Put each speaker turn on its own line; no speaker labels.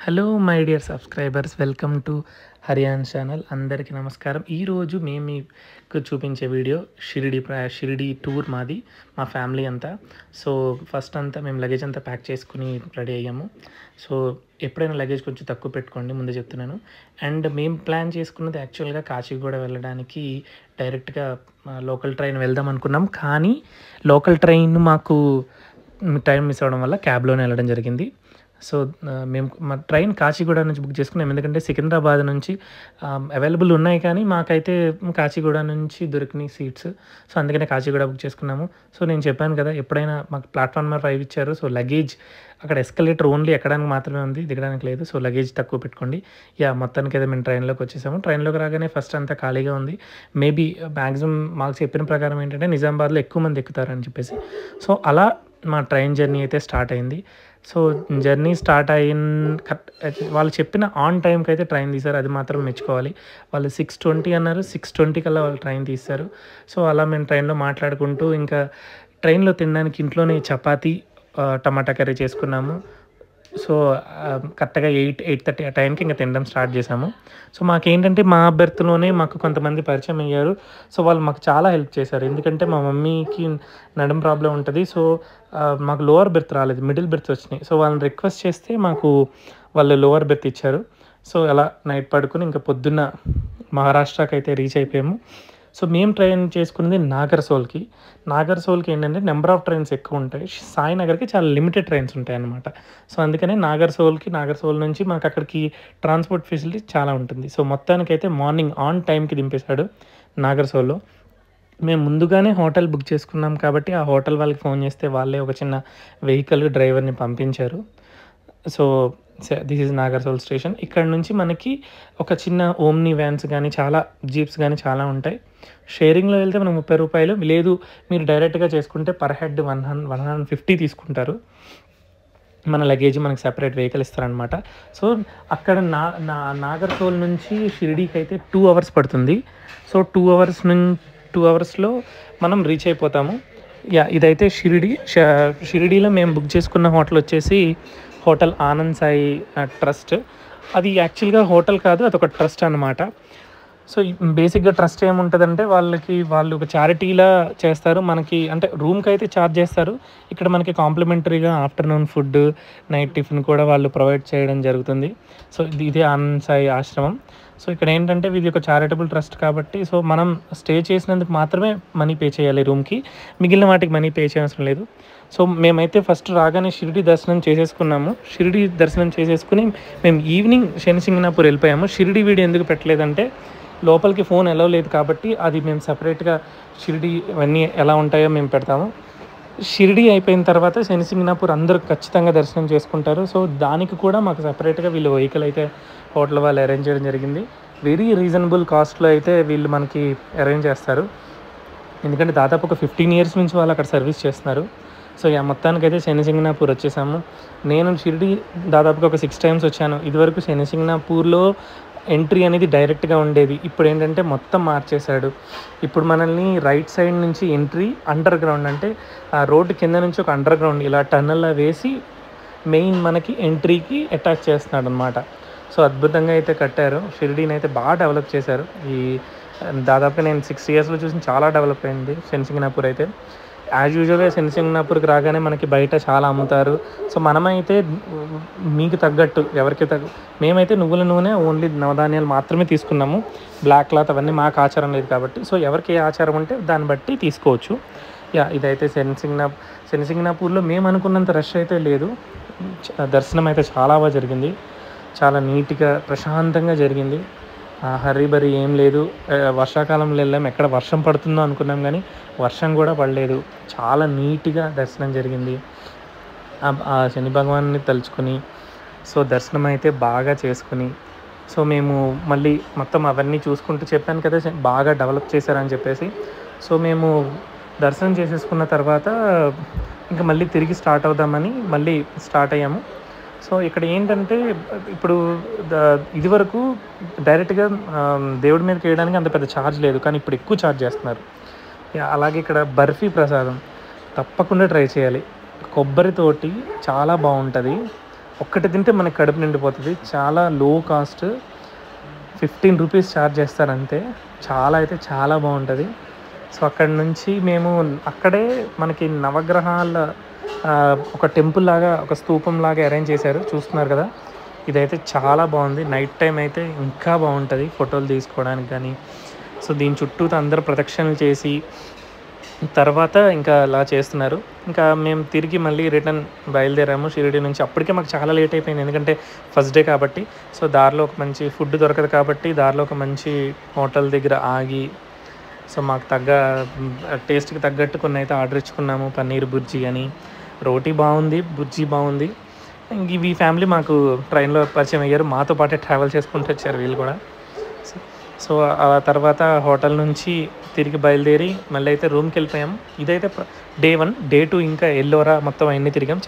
Hello my dear subscribers, welcome to Hariyan channel. అందరికీ నమస్కారం. ఈరోజు మేము మీకు చూపించే వీడియో షిరిడి టూర్ మాది, మా ఫ్యామిలీ అంతా. సో ఫస్ట్ అంతా మేము లగేజ్ అంతా ప్యాక్ చేసుకుని రెడీ అయ్యాము. సో ఎప్పుడైనా లగేజ్ కొంచెం తక్కువ పెట్టుకోండి, ముందే చెప్తున్నాను. అండ్ మేము ప్లాన్ చేసుకున్నది యాక్చువల్గా కాచిగూడ వెళ్ళడానికి డైరెక్ట్గా లోకల్ ట్రైన్ వెళ్దాం అనుకున్నాం. కానీ లోకల్ ట్రైన్ మాకు టైం మిస్ అవ్వడం వల్ల క్యాబ్లోనే వెళ్ళడం జరిగింది. సో మేము మా ట్రైన్ కాచిగూడ నుంచి బుక్ చేసుకున్నాం. ఎందుకంటే సికింద్రాబాద్ నుంచి అవైలబుల్ ఉన్నాయి, కానీ మాకైతే కాచిగూడ నుంచి దొరికినాయి సీట్స్. సో అందుకనే కాచిగూడ బుక్ చేసుకున్నాము. సో నేను చెప్పాను కదా, ఎప్పుడైనా మాకు ప్లాట్ఫామ్ నెంబర్ 5 ఇచ్చారు. సో లగేజ్ అక్కడ ఎస్కలేటర్ ఓన్లీ ఎక్కడానికి మాత్రమే ఉంది, దిగడానికి లేదు. సో లగేజ్ తక్కువ పెట్టుకోండి. మొత్తానికి అయితే మేము ట్రైన్లోకి వచ్చేసాము. ట్రైన్లోకి రాగానే ఫస్ట్ అంతా ఖాళీగా ఉంది. మేబీ మ్యాక్సిమం మాకు చెప్పిన ప్రకారం ఏంటంటే నిజామాబాద్లో ఎక్కువ మంది ఎక్కుతారని చెప్పేసి. సో అలా మా ట్రైన్ జర్నీ అయితే స్టార్ట్ అయింది. సో జర్నీ స్టార్ట్ వాళ్ళు చెప్పిన ఆన్ టైంకి అయితే ట్రైన్ తీశారు, అది మాత్రం మెచ్చుకోవాలి. వాళ్ళు 6:20 అన్నారు, 6:20 కల్లా వాళ్ళు ట్రైన్ తీశారు. సో అలా మేము ట్రైన్లో మాట్లాడుకుంటూ ఇంకా ట్రైన్లో తినడానికి ఇంట్లోనే చపాతీ టమాటా కర్రీ చేసుకున్నాము. సో కరెక్ట్గా 8:30 ఆ టైంకి ఇంకా తినడం స్టార్ట్ చేసాము. సో మాకేంటంటే మా బెర్త్లోనే మాకు కొంతమంది పరిచయం అయ్యారు. సో వాళ్ళు మాకు చాలా హెల్ప్ చేశారు. ఎందుకంటే మా మమ్మీకి నడుం ప్రాబ్లం ఉంటుంది. సో మాకు లోవర్ బెర్త్ రాలేదు, మిడిల్ బెర్త్ వచ్చినాయి. సో వాళ్ళని రిక్వెస్ట్ చేస్తే మాకు వాళ్ళు లోవర్ బెర్త్ ఇచ్చారు. సో అలా నైట్ పడుకుని ఇంకా పొద్దున్న మహారాష్ట్రకి అయితే రీచ్ అయిపోయాము. సో మేము ట్రైన్ చేసుకున్నది నాగర్సోల్కి ఏంటంటే నెంబర్ ఆఫ్ ట్రైన్స్ ఎక్కువ ఉంటాయి. సాయినగర్కి చాలా లిమిటెడ్ ట్రైన్స్ ఉంటాయి అన్నమాట. సో అందుకనే నాగర్సోల్ నుంచి మాకు అక్కడికి ట్రాన్స్పోర్ట్ ఫెసిలిటీ చాలా ఉంటుంది. సో మొత్తానికైతే మార్నింగ్ ఆన్ టైంకి దింపేశాడు నాగర్సోల్లో. మేము ముందుగానే హోటల్ బుక్ చేసుకున్నాం కాబట్టి ఆ హోటల్ వాళ్ళకి ఫోన్ చేస్తే వాళ్ళే ఒక చిన్న వెహికల్ డ్రైవర్ని పంపించారు. So this is Nagarsol station. ఇక్కడ నుంచి మనకి ఒక చిన్న ఓమ్నీ వ్యాన్స్ కానీ చాలా జీప్స్ కానీ చాలా ఉంటాయి. షేరింగ్లో వెళ్తే మనకు 30 రూపాయలు, లేదు మీరు డైరెక్ట్గా చేసుకుంటే పర్ హెడ్ 150 తీసుకుంటారు. మన లగేజ్ మనకి సెపరేట్ వెహికల్ ఇస్తారనమాట. సో అక్కడ నాగర్సోల్ నుంచి షిరిడీకి అయితే 2 hours పడుతుంది. సో 2 అవర్స్లో మనం రీచ్ అయిపోతాము. ఇదైతే షిరిడీలో మేము బుక్ చేసుకున్న హోటల్ వచ్చేసి హోటల్ ఆనంద్ సాయి ట్రస్ట్. అది యాక్చువల్గా హోటల్ కాదు, అదొక ట్రస్ట్ అనమాట. సో బేసిక్గా ట్రస్ట్ ఏముంటుందంటే వాళ్ళు ఒక చారిటీలా చేస్తారు. మనకి అంటే రూమ్కి అయితే ఛార్జ్ చేస్తారు. ఇక్కడ మనకి కాంప్లిమెంటరీగా ఆఫ్టర్నూన్ ఫుడ్, నైట్ టిఫిన్ కూడా వాళ్ళు ప్రొవైడ్ చేయడం జరుగుతుంది. సో ఇదే ఆనంద్ సాయి ఆశ్రమం. సో ఇక్కడ ఏంటంటే ఇది ఒక చారిటబుల్ ట్రస్ట్ కాబట్టి సో మనం స్టే చేసినందుకు మాత్రమే మనీ పే చేయాలి రూమ్కి, మిగిలిన వాటికి మనీ పే చేయవసరం లేదు. సో మేమైతే ఫస్ట్ రాగానే షిరిడి దర్శనం చేసేసుకుని మేము ఈవినింగ్ శనిసింగనాపూర్ వెళ్ళిపోయాము. షిరిడి వీడియో ఎందుకు పెట్టలేదంటే లోపలికి ఫోన్ అలౌ లేదు కాబట్టి అది మేము సపరేట్గా షిరిడి ఇవన్నీ ఎలా ఉంటాయో మేము పెడతాము. షిరిడి అయిపోయిన తర్వాత శనిసింగనాపూర్ అందరూ ఖచ్చితంగా దర్శనం చేసుకుంటారు. సో దానికి కూడా మాకు సపరేట్గా వీళ్ళు వెహికల్ అయితే హోటల్ వాళ్ళు అరేంజ్ చేయడం జరిగింది. వెరీ రీజనబుల్ కాస్ట్లో అయితే వీళ్ళు మనకి అరేంజ్ చేస్తారు. ఎందుకంటే దాదాపు ఒక 15 years నుంచి వాళ్ళు అక్కడ సర్వీస్ చేస్తున్నారు. సో మొత్తానికైతే శనిసింగనాపూర్ వచ్చేసాము. నేను షిరిడి దాదాపుగా ఒక 6 times వచ్చాను. ఇదివరకు శనిసింగనాపూర్లో ఎంట్రీ అనేది డైరెక్ట్గా ఉండేది. ఇప్పుడు ఏంటంటే మొత్తం మార్చేశాడు. ఇప్పుడు మనల్ని రైట్ సైడ్ నుంచి ఎంట్రీ అండర్ గ్రౌండ్, అంటే ఆ రోడ్డు కింద నుంచి ఒక అండర్ గ్రౌండ్ ఇలా టన్నల్లా వేసి మెయిన్ మనకి ఎంట్రీకి అటాచ్ చేస్తున్నాడు అనమాట. సో అద్భుతంగా అయితే కట్టారు. షిరిడీని అయితే బాగా డెవలప్ చేశారు. దాదాపుగా నేను 6 yearsలో చూసిన చాలా డెవలప్ అయింది శనిసింగనాపూర్ అయితే. యాజ్ యూజువల్గా శనిసింగనాపూర్కి రాగానే మనకి బయట చాలా అమ్ముతారు. సో మనమైతే మీకు తగ్గట్టు మేమైతే నువ్వుల నూనె ఓన్లీ నవధాన్యాలు మాత్రమే తీసుకున్నాము. బ్లాక్ క్లాత్ అవన్నీ మాకు ఆచారం లేదు కాబట్టి సో ఎవరికి ఏ ఆచారం ఉంటే దాన్ని బట్టి తీసుకోవచ్చు. ఇదైతే శనిసింగనాపూర్లో మేము అనుకున్నంత రష్ అయితే లేదు. దర్శనం అయితే చాలా బాగా జరిగింది, చాలా నీట్గా ప్రశాంతంగా జరిగింది. హర్రీ ఏం లేదు. వర్షాకాలంలో వెళ్ళాము, ఎక్కడ వర్షం పడుతుందో అనుకున్నాం కానీ వర్షం కూడా పడలేదు. చాలా నీట్గా దర్శనం జరిగింది. ఆ శని భగవాన్ని తలుచుకొని సో దర్శనం అయితే బాగా చేసుకుని సో మేము మళ్ళీ మొత్తం అవన్నీ చూసుకుంటూ చెప్పాను కదా బాగా డెవలప్ చేశారని చెప్పేసి. సో మేము దర్శనం చేసేసుకున్న తర్వాత ఇంకా మళ్ళీ తిరిగి స్టార్ట్ అవుదామని మళ్ళీ స్టార్ట్ అయ్యాము. సో ఇక్కడ ఏంటంటే ఇప్పుడు ఇదివరకు డైరెక్ట్గా దేవుడి మీదకి వేయడానికి అంత పెద్ద ఛార్జ్ లేదు, కానీ ఇప్పుడు ఎక్కువ ఛార్జ్ చేస్తున్నారు. అలాగే ఇక్కడ బర్ఫీ ప్రసాదం తప్పకుండా ట్రై చేయాలి. కొబ్బరితోటి చాలా బాగుంటుంది. ఒక్కటి తింటే మనకి కడుపు నిండిపోతుంది. చాలా లో కాస్ట్, 15 రూపీస్ ఛార్జ్ చేస్తారు అంతే. చాలా అయితే చాలా బాగుంటుంది. సో అక్కడి నుంచి మేము అక్కడే మనకి నవగ్రహాల ఒక టెంపుల్ లాగా, ఒక స్తూపం లాగా అరేంజ్ చేశారు, చూస్తున్నారు కదా. ఇదైతే చాలా బాగుంది. నైట్ టైం అయితే ఇంకా బాగుంటుంది ఫోటోలు తీసుకోవడానికి కానీ. సో దీని చుట్టూ అందరూ ప్రదక్షిణలు చేసి తర్వాత ఇంకా అలా చేస్తున్నారు. ఇంకా మేము తిరిగి మళ్ళీ రిటర్న్ బయలుదేరాము షిరిడి నుంచి. అప్పటికే మాకు చాలా లేట్ అయిపోయింది, ఎందుకంటే ఫస్ట్ డే కాబట్టి. సో దారిలో ఒక మంచి ఫుడ్ దొరకదు కాబట్టి దారిలో ఒక మంచి హోటల్ దగ్గర ఆగి, సో మాకు టేస్ట్కి తగ్గట్టు కొన్ని అయితే ఆర్డర్ ఇచ్చుకున్నాము. పన్నీర్ బుర్జీ అని, రోటీ బాగుంది, బుర్జీ బాగుంది. ఈ ఫ్యామిలీ మాకు ట్రైన్లో పరిచయం అయ్యారు, మాతో పాటే ట్రావెల్ చేసుకుంటూ వచ్చారు వీళ్ళు కూడా. సో ఆ తర్వాత హోటల్ నుంచి తిరిగి బయలుదేరి మళ్ళీ అయితే రూమ్కి వెళ్ళిపోయాము. ఇదైతే డే 1. డే 2 ఇంకా ఎల్లోరా మొత్తం అన్నీ తిరిగాం.